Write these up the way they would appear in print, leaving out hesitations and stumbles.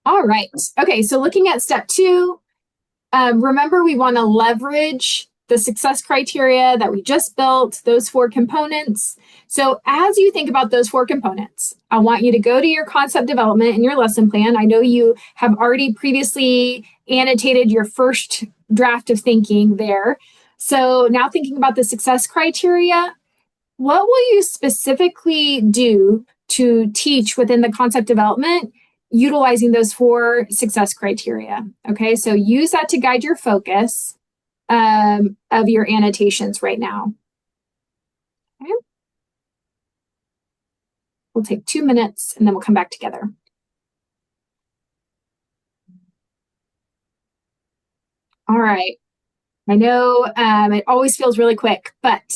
All right. Okay, so looking at step two, remember we want to leverage the success criteria that we just built, those four components. So as you think about those four components, I want you to go to your concept development and your lesson plan. I know you have already previously annotated your first draft of thinking there. So now thinking about the success criteria, what will you specifically do to teach within the concept development utilizing those four success criteria? Okay, so use that to guide your focus of your annotations right now. Okay. We'll take 2 minutes and then we'll come back together. All right. I know it always feels really quick, but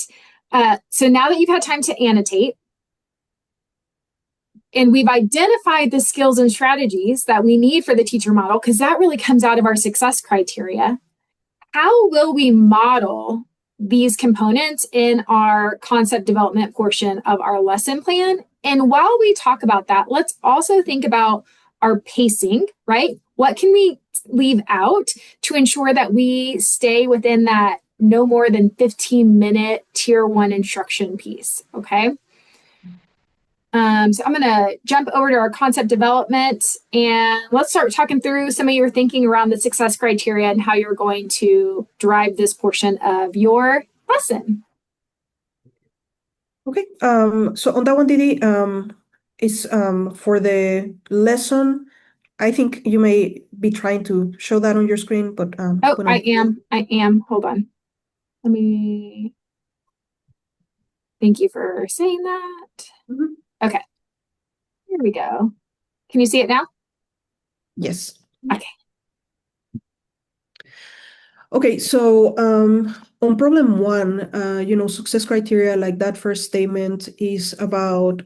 so now that you've had time to annotate, and we've identified the skills and strategies that we need for the teacher model, because that really comes out of our success criteria. How will we model these components in our concept development portion of our lesson plan? And while we talk about that, let's also think about our pacing, right? What can we leave out to ensure that we stay within that no more than 15-minute tier one instruction piece, okay? So I'm going to jump over to our concept development and let's start talking through some of your thinking around the success criteria and how you're going to drive this portion of your lesson. Okay, so on that one, Didi, is for the lesson. I think you may be trying to show that on your screen, but oh, I am. Hold on. Let me. Thank you for saying that. Mm-hmm. Okay. Here we go. Can you see it now? Yes. Okay. Okay, so on problem one, success criteria, like that first statement is about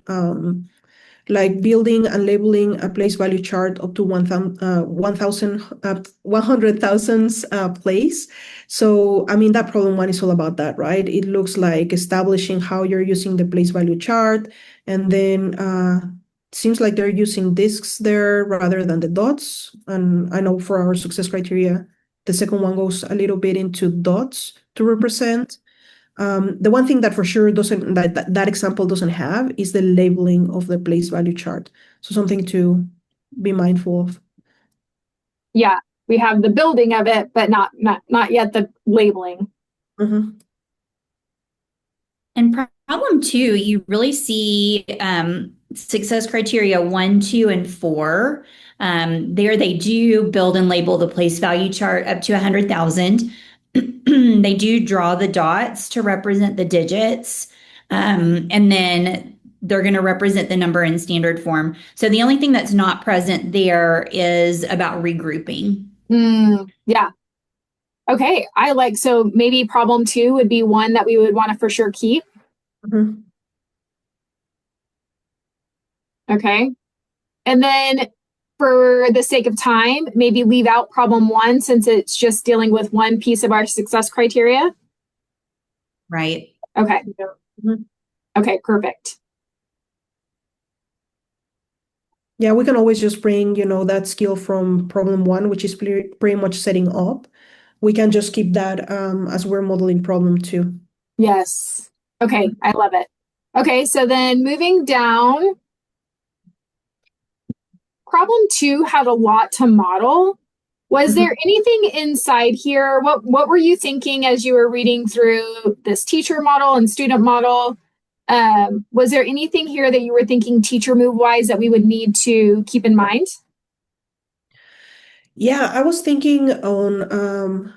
like building and labeling a place value chart up to 100,000 place. So, I mean, that problem one is all about that, right? It looks like establishing how you're using the place value chart, and then seems like they're using disks there rather than the dots. And I know for our success criteria, the second one goes a little bit into dots to represent. The one thing that for sure doesn't that example doesn't have is the labeling of the place value chart. So something to be mindful of. Yeah, we have the building of it, but not yet the labeling. Mm-hmm. And problem two, you really see success criteria 1, 2, and 4. There they do build and label the place value chart up to 100,000. They do draw the dots to represent the digits. And then they're going to represent the number in standard form. So the only thing that's not present there is about regrouping. Yeah. Okay. So maybe problem two would be one that we would want to for sure keep. Mm-hmm. Okay. And then for the sake of time, maybe leave out problem one since it's just dealing with one piece of our success criteria. Right. Okay. Mm-hmm. Okay, perfect. Yeah, we can always just bring, that skill from problem one, which is pretty much setting up. We can just keep that as we're modeling problem two. Yes. Okay, I love it. Okay, so then moving down, problem two had a lot to model. Was there anything inside here? What were you thinking as you were reading through this teacher model and student model? Was there anything here that you were thinking teacher move wise that we would need to keep in mind? Yeah, I was thinking on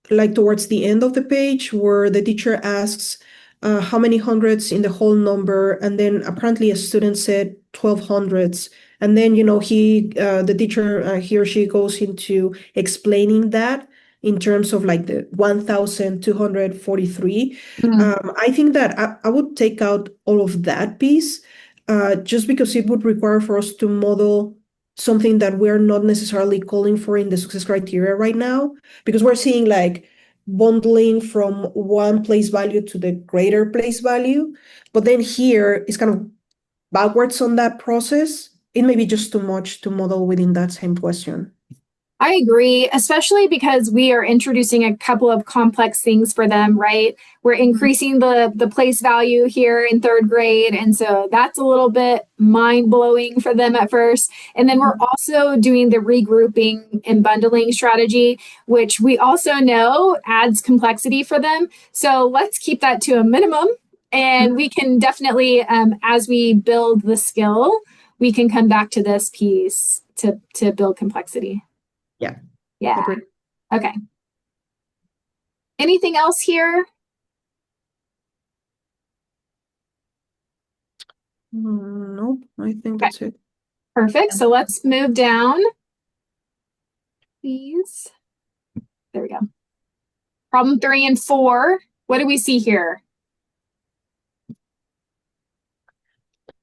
like towards the end of the page where the teacher asks how many hundreds in the whole number, and then apparently a student said 12 hundreds. And then, the teacher, he or she goes into explaining that in terms of like the 1,243. I think that I would take out all of that piece just because it would require for us to model something that we're not necessarily calling for in the success criteria right now, because we're seeing like bundling from one place value to the greater place value. But then here it's kind of backwards on that process. it may be just too much to model within that same question. I agree, especially because we are introducing a couple of complex things for them, right? We're increasing the place value here in third grade. And so that's a little bit mind blowing for them at first. And then we're also doing the regrouping and bundling strategy, which we also know adds complexity for them. So let's keep that to a minimum. And we can definitely, as we build the skill, we can come back to this piece to build complexity. Yeah. Yeah. Agreed. Okay. Anything else here? Nope, I think that's it. Perfect. So let's move down, please. There we go. Problem 3 and 4. What do we see here?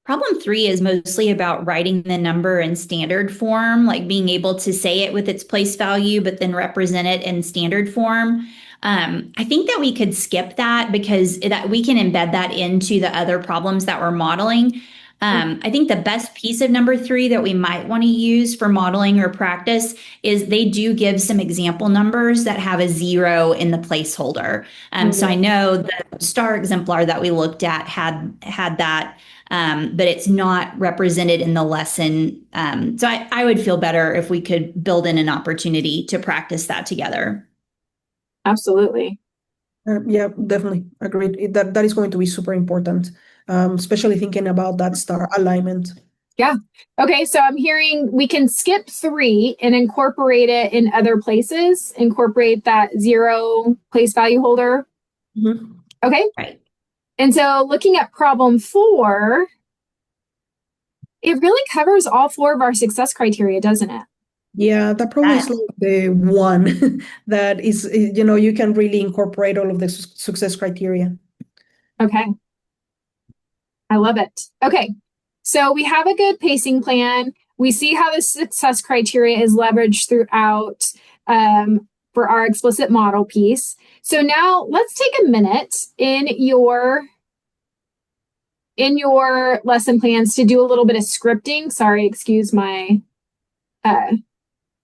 Problem 3 is mostly about writing the number in standard form, like being able to say it with its place value, but then represent it in standard form. I think that we could skip that because that we can embed that into the other problems that we're modeling. I think the best piece of number 3 that we might want to use for modeling or practice is they do give some example numbers that have a 0 in the placeholder. So I know the star exemplar that we looked at had that. But it's not represented in the lesson. So I would feel better if we could build in an opportunity to practice that together. Absolutely. Yeah, definitely agreed. That is going to be super important, especially thinking about that star alignment. Yeah. Okay. So I'm hearing we can skip 3 and incorporate it in other places, incorporate that 0 place value holder. Okay. Right. And so looking at problem 4, it really covers all 4 of our success criteria, doesn't it? Yeah, that probably is like the one that is, you can really incorporate all of the success criteria. Okay. I love it. Okay. So we have a good pacing plan. We see how the success criteria is leveraged throughout for our explicit model piece. So now let's take a minute in your lesson plans to do a little bit of scripting. Sorry, excuse my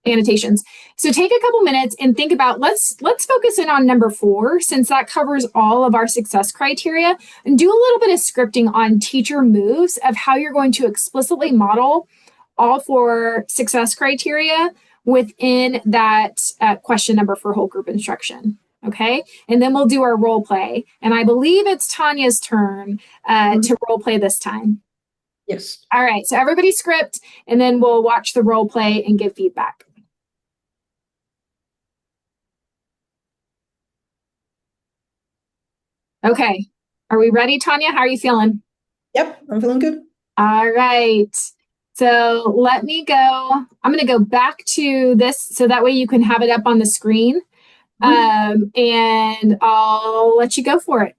annotations. So take a couple minutes and think about let's focus in on number 4 since that covers all of our success criteria, and do a little bit of scripting on teacher moves of how you're going to explicitly model all 4 success criteria within that question number for whole group instruction. Okay, and then we'll do our role play, and I believe it's Tanya's turn to role play this time. Yes. All right, so everybody script, and then we'll watch the role play and give feedback. Okay. Are we ready, Tanya? How are you feeling? Yep, I'm feeling good. All right. So let me go. I'm going to go back to this so that way you can have it up on the screen. And I'll let you go for it.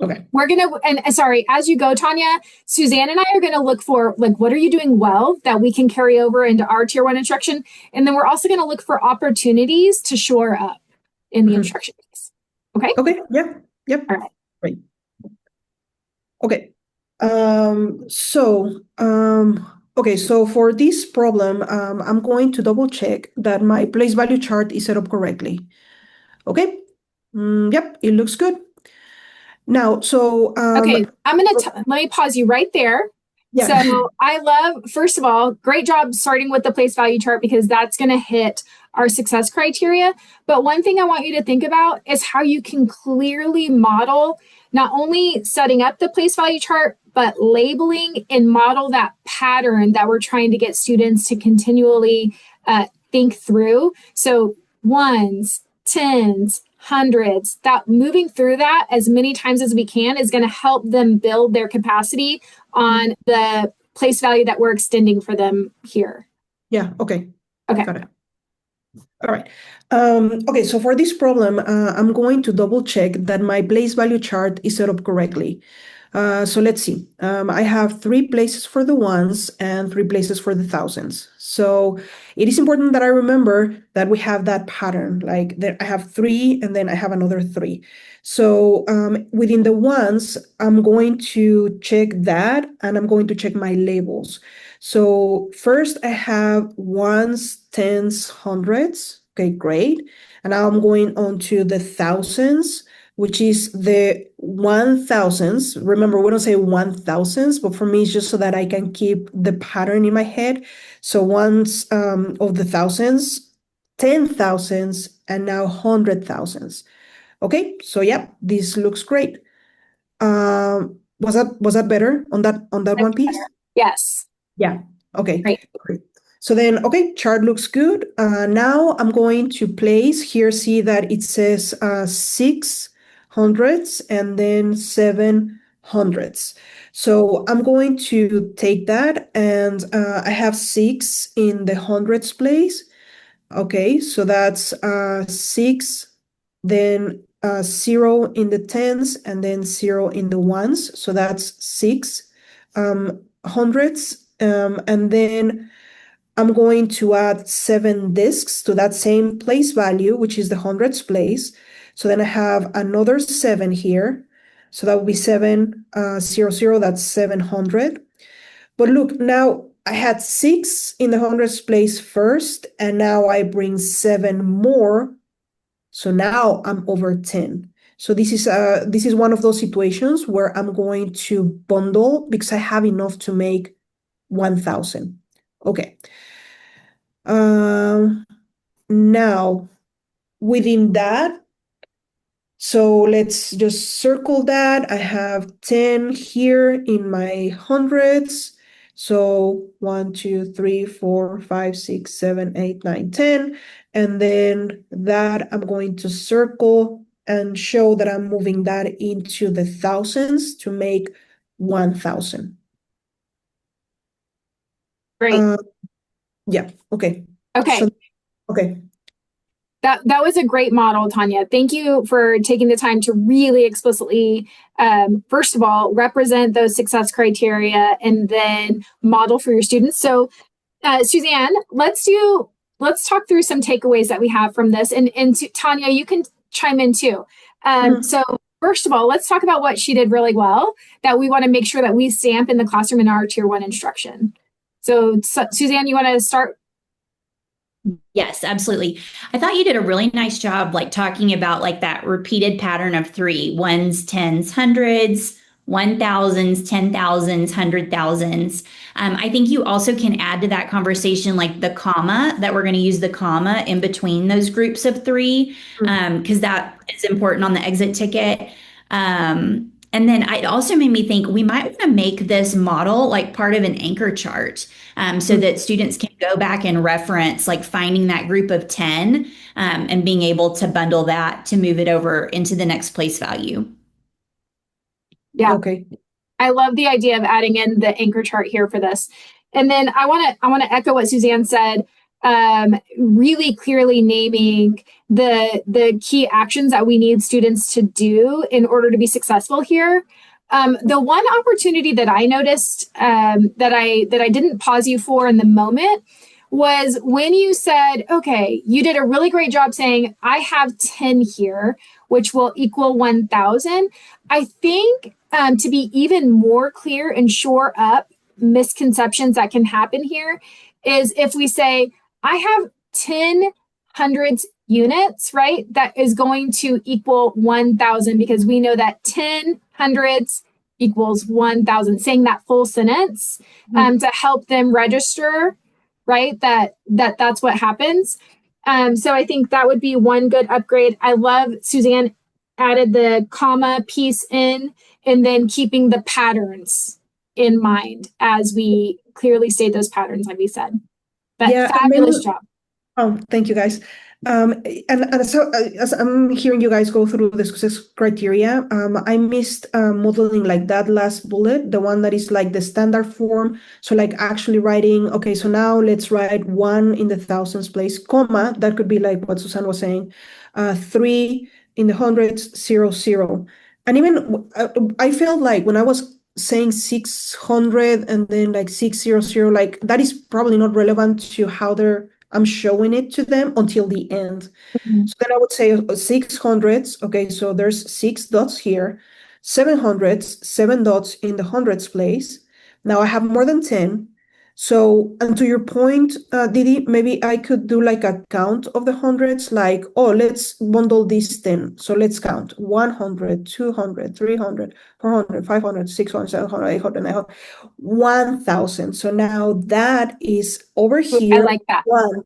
Okay. We're going to, and sorry, as you go, Tanya, Suzanne and I are going to look for, like, what are you doing well that we can carry over into our tier 1 instruction? And then we're also going to look for opportunities to shore up in the instruction piece. Okay? Okay. Yep. Yep. All right. Great. Okay. Okay, so for this problem, I'm going to double check that my place value chart is set up correctly. Okay. Yep, it looks good. Now, so okay, let me pause you right there. Yeah. So I love, first of all, great job starting with the place value chart because that's going to hit our success criteria. But one thing I want you to think about is how you can clearly model not only setting up the place value chart, but labeling and model that pattern that we're trying to get students to continually think through. So ones, tens, hundreds, that moving through that as many times as we can is going to help them build their capacity on the place value that we're extending for them here. Yeah, okay. Okay. Got it. All right. Okay, so for this problem, I'm going to double check that my place value chart is set up correctly. So let's see. I have 3 places for the ones and 3 places for the thousands. So it is important that I remember that we have that pattern. Like there, I have 3 and then I have another 3. So within the ones, I'm going to check that and I'm going to check my labels. So first I have ones, tens, hundreds. Okay, great. And now I'm going on to the thousands, which is the 1000s. Remember, we don't say 1000s, but for me, it's just so that I can keep the pattern in my head. So ones of the thousands, 10,000s, and now 100,000s. Okay, so yeah, this looks great. Was that better on that one piece? Yes. Yeah. Okay. Great. Great. So then, okay, chart looks good. Now I'm going to place here, see that it says 600s and then 700s. So I'm going to take that and I have 6 in the hundreds place. Okay, so that's 6, then 0 in the tens, and then 0 in the ones. So that's 6 hundreds. And then I'm going to add 7 discs to that same place value, which is the hundreds place. So then I have another 7 here. So that would be 700, that's 700. But look, now I had 6 in the hundreds place first, and now I bring 7 more. So now I'm over 10. So this is one of those situations where I'm going to bundle because I have enough to make 1,000. Okay. Now within that, so let's just circle that. I have 10 here in my hundreds. So 1, 2, 3, 4, 5, 6, 7, 8, 9, 10. And then that I'm going to circle and show that I'm moving that into the thousands to make 1,000. Great. Yeah, okay. Okay. So, okay. That was a great model, Tanya. Thank you for taking the time to really explicitly, first of all, represent those success criteria and then model for your students. So, Suzanne, let's talk through some takeaways that we have from this, and Tanya, you can chime in too. So, first of all, let's talk about what she did really well that we want to make sure that we stamp in the classroom in our Tier 1 instruction. So Suzanne, you want to start? Yes, absolutely. I thought you did a really nice job, like talking about like that repeated pattern of 3 ones, tens, hundreds, 1,000s, 10,000s, 100,000s. I think you also can add to that conversation like the comma, that we're going to use the comma in between those groups of 3, because that is important on the exit ticket. And then it also made me think we might want to make this model like part of an anchor chart, so that students can go back and reference like finding that group of 10, and being able to bundle that to move it over into the next place value. Yeah. Okay. I love the idea of adding in the anchor chart here for this. And then I want to echo what Suzanne said, really clearly naming the key actions that we need students to do in order to be successful here. The one opportunity that I noticed, that I didn't pause you for in the moment, was when you said, okay, you did a really great job saying, I have 10 here, which will equal 1,000. I think to be even more clear and shore up misconceptions that can happen here is if we say, I have 10 hundreds units, right? That is going to equal 1,000 because we know that 10 hundreds equals 1,000, saying that full sentence to help them register, right? That's what happens. So I think that would be one good upgrade. I love Suzanne added the comma piece in and then keeping the patterns in mind as we clearly state those patterns, like we said. But Yeah, fabulous job. Oh, thank you, guys. And so as I'm hearing you guys go through the success criteria, I missed modeling like that last bullet, the one that is like the standard form. So like actually writing, okay, so now let's write 1 in the thousands place, comma, that could be like what Susan was saying, 3 in the hundreds, 0, 0. And even I felt like when I was saying 600 and then like 600, like that is probably not relevant to how I'm showing it to them until the end. Mhm. So then I would say 600s. Okay, so there's 6 dots here, 700s, 7 dots in the hundreds place. Now I have more than 10. So, and to your point, Didi, maybe I could do like a count of the hundreds, like, oh, let's bundle these 10. So let's count 100, 200, 300, 400, 500, 600, 700, 800, 900, 1000. So now that is over Ooh, I here, like that. one.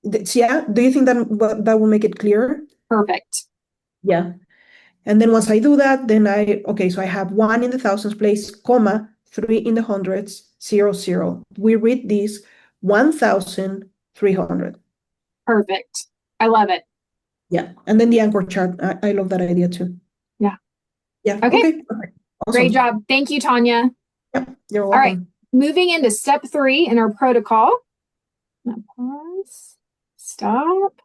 Yeah, do you think that will make it clearer? Perfect. Yeah. And then once I do that, then okay, so I have one in the thousands place, comma, three in the hundreds, 00. We read this 1,300. Perfect. I love it. Yeah. And then the anchor chart. I love that idea too. Yeah. Yeah. Okay. Okay. Perfect. Great Awesome. job. Thank you, Tanya. Yeah. You're All right. welcome. Moving into step 3 in our protocol. Pause. Stop.